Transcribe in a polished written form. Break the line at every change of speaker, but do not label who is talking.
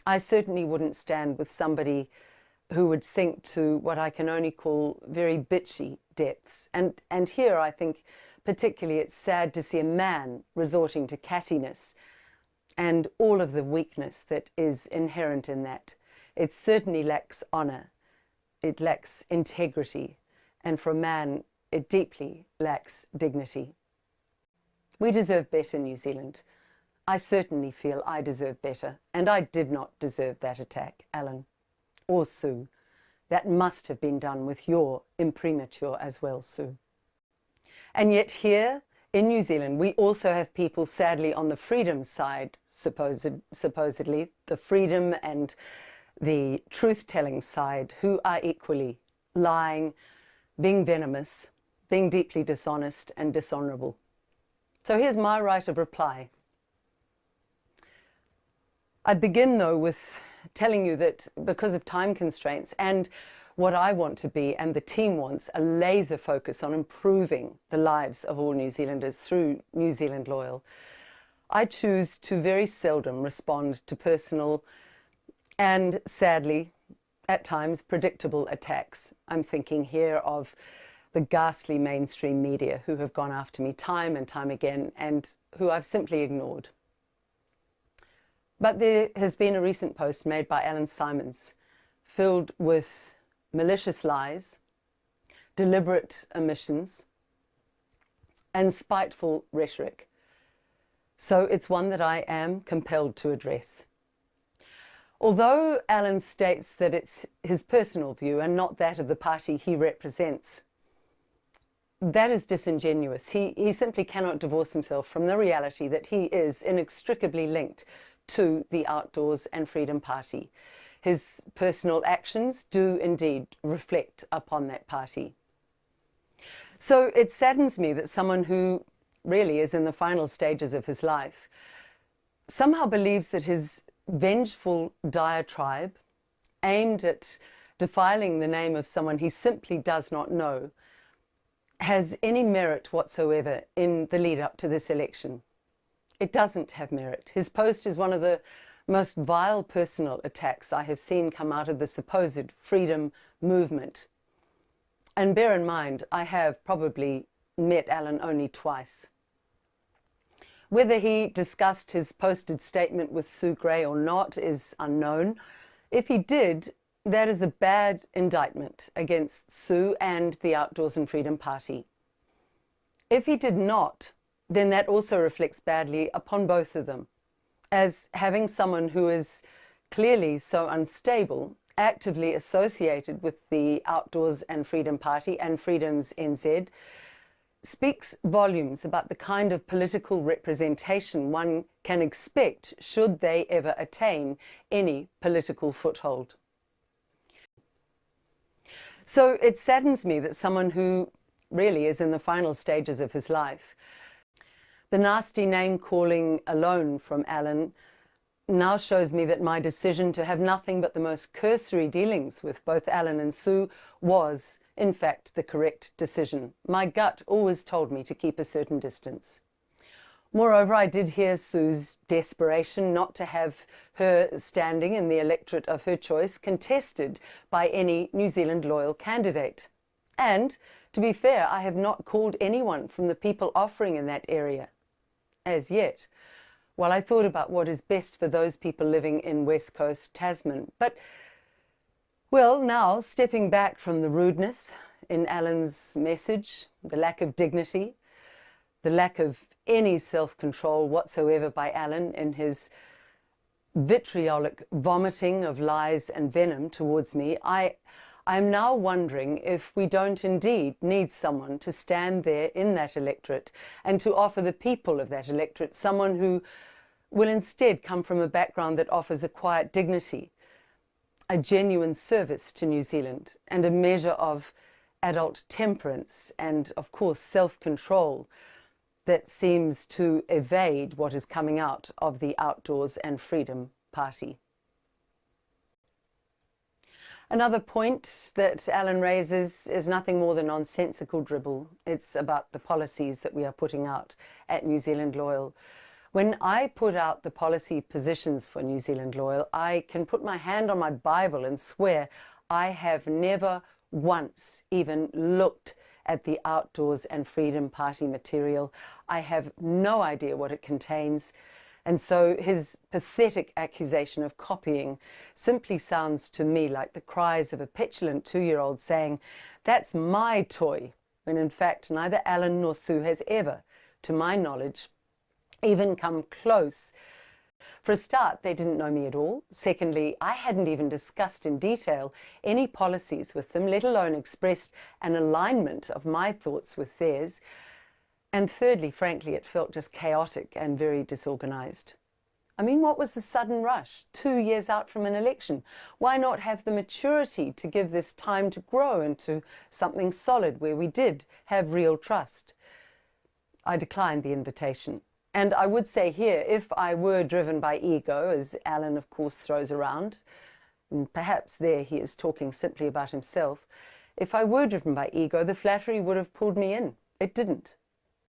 I certainly wouldn't stand with somebody who would sink to what I can only call very bitchy depths. And here I think particularly it's sad to see a man resorting to cattiness and all of the weakness that is inherent in that. It certainly lacks honor, it lacks integrity, and for a man it deeply lacks dignity. We deserve better, New Zealand. I certainly feel I deserve better, and I did not deserve that attack, Alan, or Sue. That must have been done with your imprimatur as well, Sue. And yet here in New Zealand, we also have people sadly on the freedom side, supposedly, the freedom and the truth-telling side, who are equally lying, being venomous, being deeply dishonest and dishonourable. So here's my right of reply. I begin, though, with telling you that because of time constraints and what I want to be and the team wants, a laser focus on improving the lives of all New Zealanders through New Zealand Loyal, I choose to very seldom respond to personal and, sadly, at times predictable attacks. I'm thinking here of the ghastly mainstream media who have gone after me time and time again and who I've simply ignored. But there has been a recent post made by Alan Simmons filled with malicious lies, deliberate omissions, and spiteful rhetoric. So it's one that I am compelled to address. Although Alan states that it's his personal view and not that of the party he represents, that is disingenuous. He simply cannot divorce himself from the reality that he is inextricably linked to the Outdoors and Freedom Party. His personal actions do indeed reflect upon that party. So it saddens me that someone who really is in the final stages of his life somehow believes that his vengeful diatribe aimed at defiling the name of someone he simply does not know has any merit whatsoever in the lead up to this election. It doesn't have merit. His post is one of the most vile personal attacks I have seen come out of the supposed freedom movement. And bear in mind, I have probably met Alan only twice. Whether he discussed his posted statement with Sue Gray or not is unknown. If he did, that is a bad indictment against Sue and the Outdoors and Freedom Party. If he did not, then that also reflects badly upon both of them, as having someone who is clearly so unstable, actively associated with the Outdoors and Freedom Party and Freedoms NZ, speaks volumes about the kind of political representation one can expect should they ever attain any political foothold. So it saddens me that someone who really is in the final stages of his life, the nasty name-calling alone from Alan now shows me that my decision to have nothing but the most cursory dealings with both Alan and Sue was, in fact, the correct decision. My gut always told me to keep a certain distance. Moreover, I did hear Sue's desperation not to have her standing in the electorate of her choice contested by any New Zealand Loyal candidate. And, to be fair, I have not called anyone from the people offering in that area as yet, while I thought about what is best for those people living in West Coast Tasman. But, well, now, stepping back from the rudeness in Alan's message, the lack of dignity, the lack of any self-control whatsoever by Alan in his vitriolic vomiting of lies and venom towards me, I am now wondering if we don't indeed need someone to stand there in that electorate and to offer the people of that electorate someone who will instead come from a background that offers a quiet dignity, a genuine service to New Zealand, and a measure of adult temperance and, of course, self-control that seems to evade what is coming out of the Outdoors and Freedom Party. Another point that Alan raises is nothing more than nonsensical dribble. It's about the policies that we are putting out at New Zealand Loyal. When I put out the policy positions for New Zealand Loyal, I can put my hand on my Bible and swear I have never once even looked at the Outdoors and Freedom Party material. I have no idea what it contains. And so his pathetic accusation of copying simply sounds to me like the cries of a petulant 2-year-old saying, "That's my toy," when in fact neither Alan nor Sue has ever, to my knowledge, even come close. For a start, they didn't know me at all. Secondly, I hadn't even discussed in detail any policies with them, let alone expressed an alignment of my thoughts with theirs. And thirdly, frankly, it felt just chaotic and very disorganized. I mean, what was the sudden rush 2 years out from an election? Why not have the maturity to give this time to grow into something solid where we did have real trust? I declined the invitation. And I would say here, if I were driven by ego, as Alan of course throws around, and perhaps there he is talking simply about himself, if I were driven by ego, the flattery would have pulled me in. It didn't.